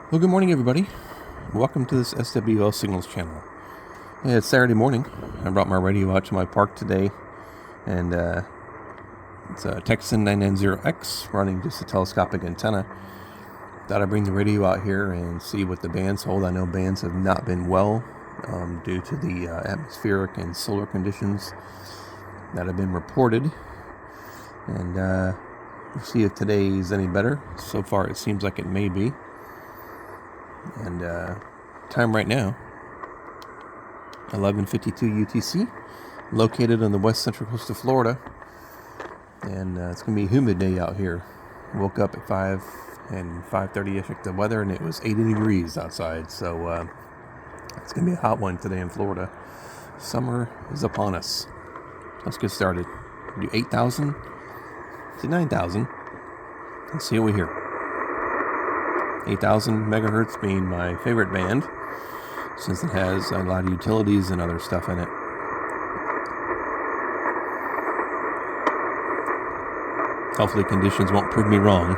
Well, good morning, everybody. Welcome to this SWL Signals channel. Yeah, it's Saturday morning. I brought my radio out to my park today, and it's a Texan 990X running just a telescopic antenna. Thought I'd bring the radio out here and see what the bands hold. I know bands have not been well due to the atmospheric and solar conditions that have been reported, and we'll see if today is any better. So far, it seems like it may be. And time right now, 11:52 UTC, located on the west central coast of Florida. And it's going to be a humid day out here. Woke up at 5 and 5:30 I checked the weather, and it was 80 degrees outside. So it's going to be a hot one today in Florida. Summer is upon us. Let's get started. Do 8,000 to 9,000. Let's see what we hear. 8,000 megahertz being my favorite band, since it has a lot of utilities and other stuff in it. Hopefully conditions won't prove me wrong.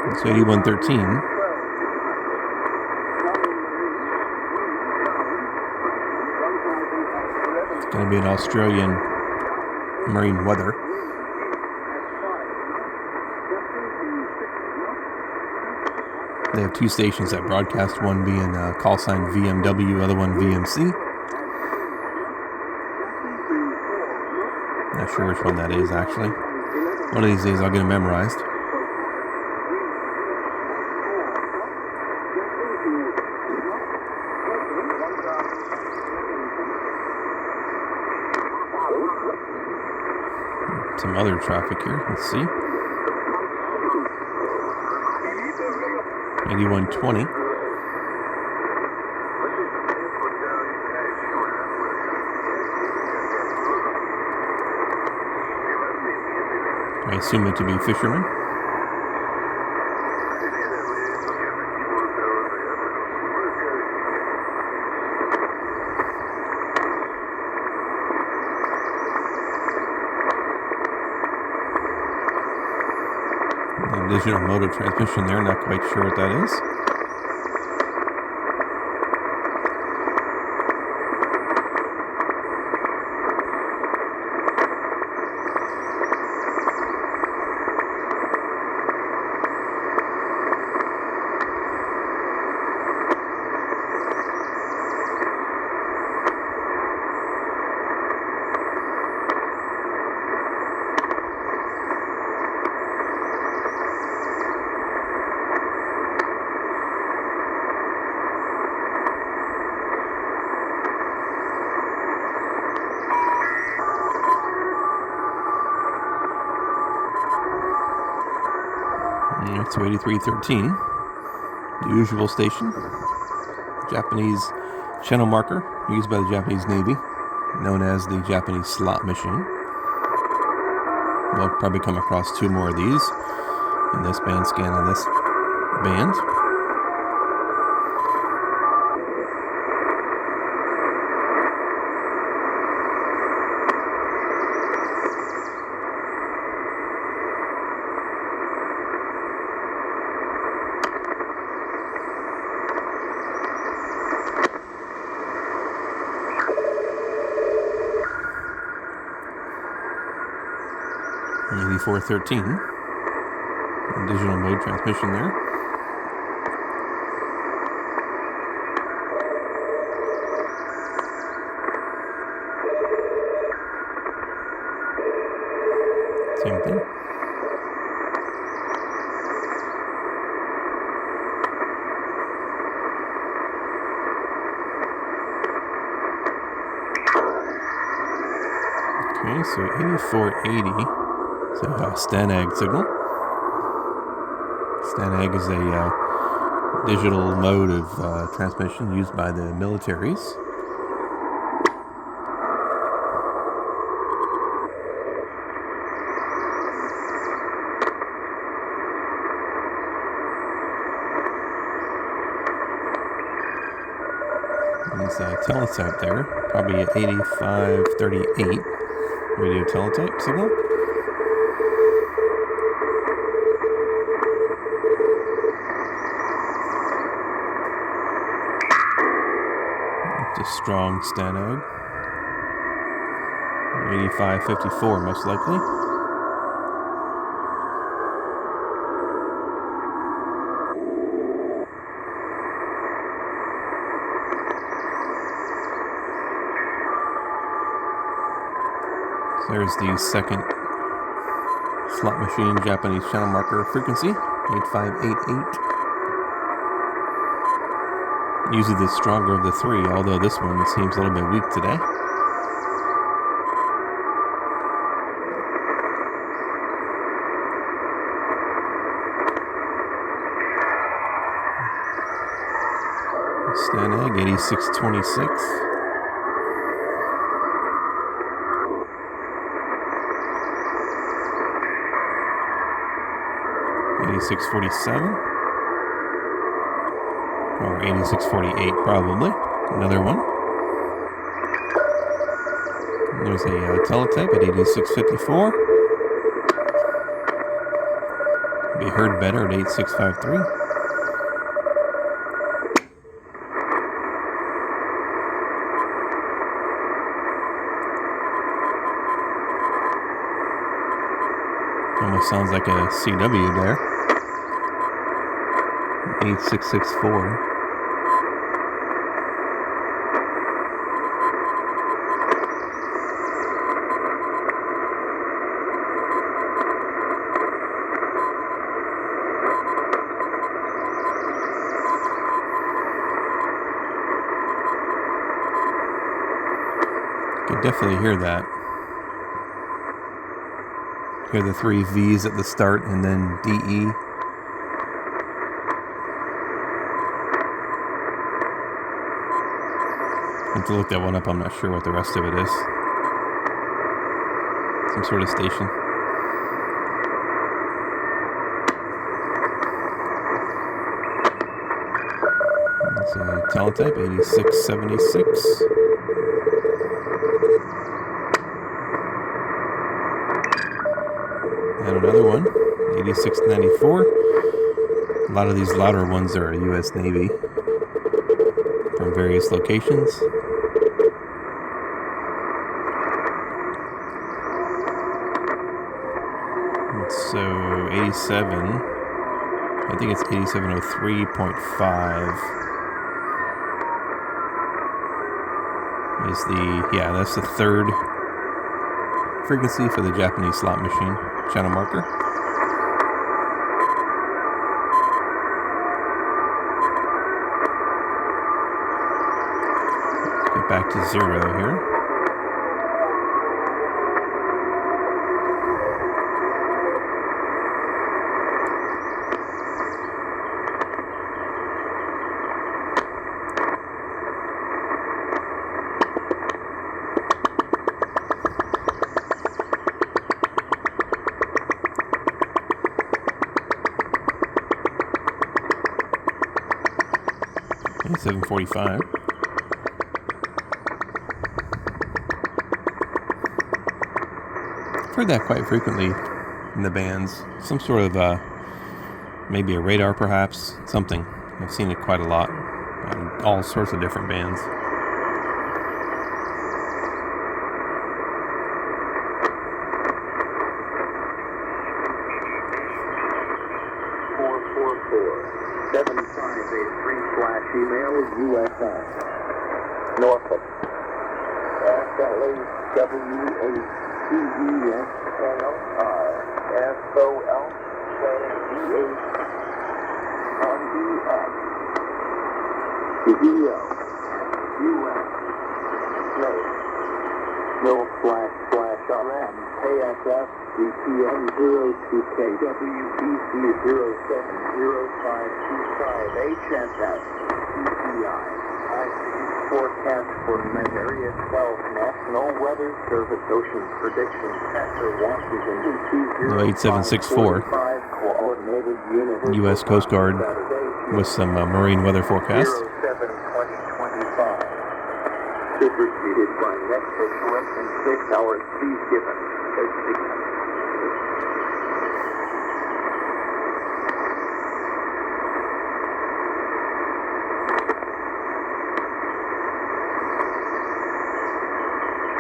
It's 8113. It's going to be an Australian marine weather. They have two stations that broadcast, one being call sign VMW, other one VMC. Not sure which one that is, actually. One of these days I'll get them memorized. Some other traffic here. Let's see. 8120. I assume it to be fishermen. Digital mode of transmission there, not quite sure what that is. It's 8313, the usual station. Japanese channel marker used by the Japanese Navy, known as the Japanese slot machine. We'll probably come across two more of these in this band scan on this band. Maybe 413. Digital mode transmission there. Same thing. Okay, so 8480. So Stanag signal. Stanag is a digital mode of transmission used by the militaries. There's a teletype there, probably an 8538 radio teletype signal. It's a strong Stanag. 8554 most likely. There's the second slot machine Japanese channel marker frequency, 8588. Usually the stronger of the three, although this one seems a little bit weak today. Stanag 8626. 8647 or 8648 probably. Another one. And there's a teletype at 8654. Be heard better at 8653. Almost sounds like a CW there. 8664. You can definitely hear that. Hear the three V's at the start and then DE. I have to look that one up. I'm not sure what the rest of it is. Some sort of station. It's a teletype, 8676. And another one, 8694. A lot of these louder ones are U.S. Navy from various locations. And so 87, I think it's 8703.5 is that's the third frequency for the Japanese slot machine channel marker. Let's get back to 0 here. And 745. I've heard that quite frequently in the bands. Some sort of maybe a radar perhaps, something. I've seen it quite a lot on all sorts of different bands. Email USA. Norfolk. No // KSF DTM 02KWBC 070525 HSS TPI. Forecast for Area 12 National Weather Service Ocean Prediction Center, Washington, 8764 U.S. Coast Guard with some marine weather forecast. 07-2025. Superseded by next direction 6 hours. Please given.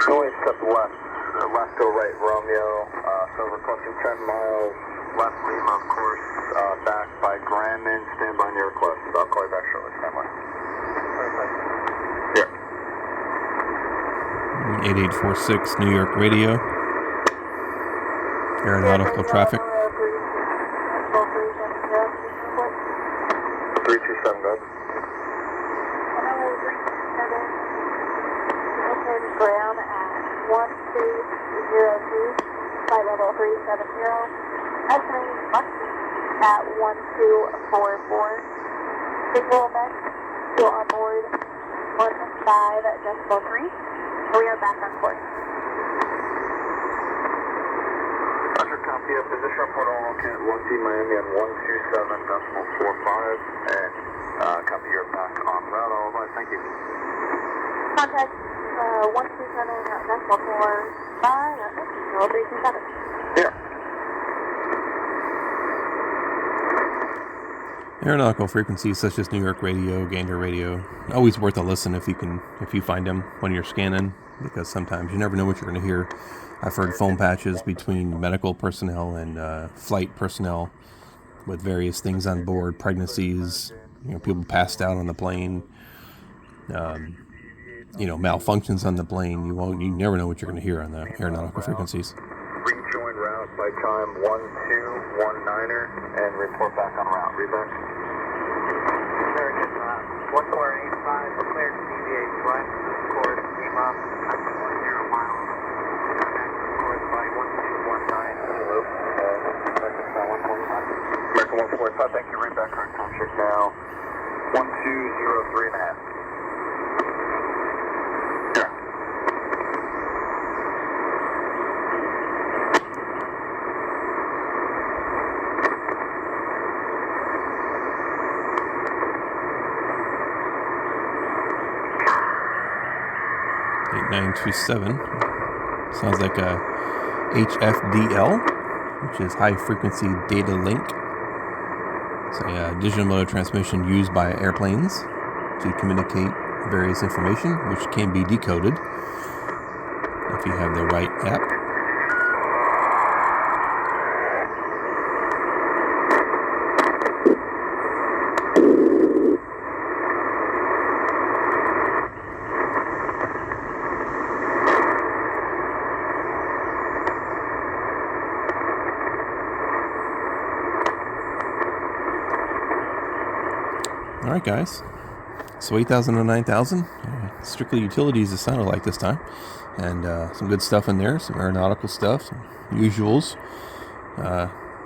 Noise to the left. Left to right, Romeo. So requesting 10 miles. Left Lima, of course. Back by Grandin. Stand by on your request. I'll call you back shortly. Stand by. Here. 8846 New York Radio. Aeronautical traffic. 327, go ahead. Ground at 1202, flight level 370, estimating Mach at 1244. Signal event, still on board 15.3. We are back on course. Roger, copy of position report on located 1T Miami on 127.45, and copy you're back on route. All right, thank you. Contact 127.45, 327. Aeronautical frequencies such as New York Radio, Gander Radio, always worth a listen if you find them when you're scanning, because sometimes you never know what you're going to hear. I've heard phone patches between medical personnel and flight personnel with various things on board, pregnancies, people passed out on the plane, malfunctions on the plane. You never know what you're going to hear on the aeronautical frequencies. Rejoin route by time 1219er and report back on route. Reback. American 1485, cleared to deviate west, course Lima, 10 miles. Back to course by 1219. Hello. American 145, thank you. Reback current time check now. 1203.5. .927 sounds like a HFDL, which is high frequency data link. It's a digital mode of transmission used by airplanes to communicate various information, which can be decoded if you have the right app. Alright guys, so 8,000 to 9,000, strictly utilities it sounded like this time, and some good stuff in there, some aeronautical stuff, some usuals,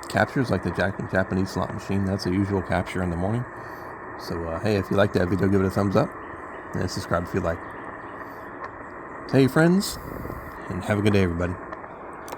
captures like the Japanese slot machine. That's a usual capture in the morning. So hey, if you like that video, give it a thumbs up, and subscribe if you like. Tell your friends, and have a good day everybody.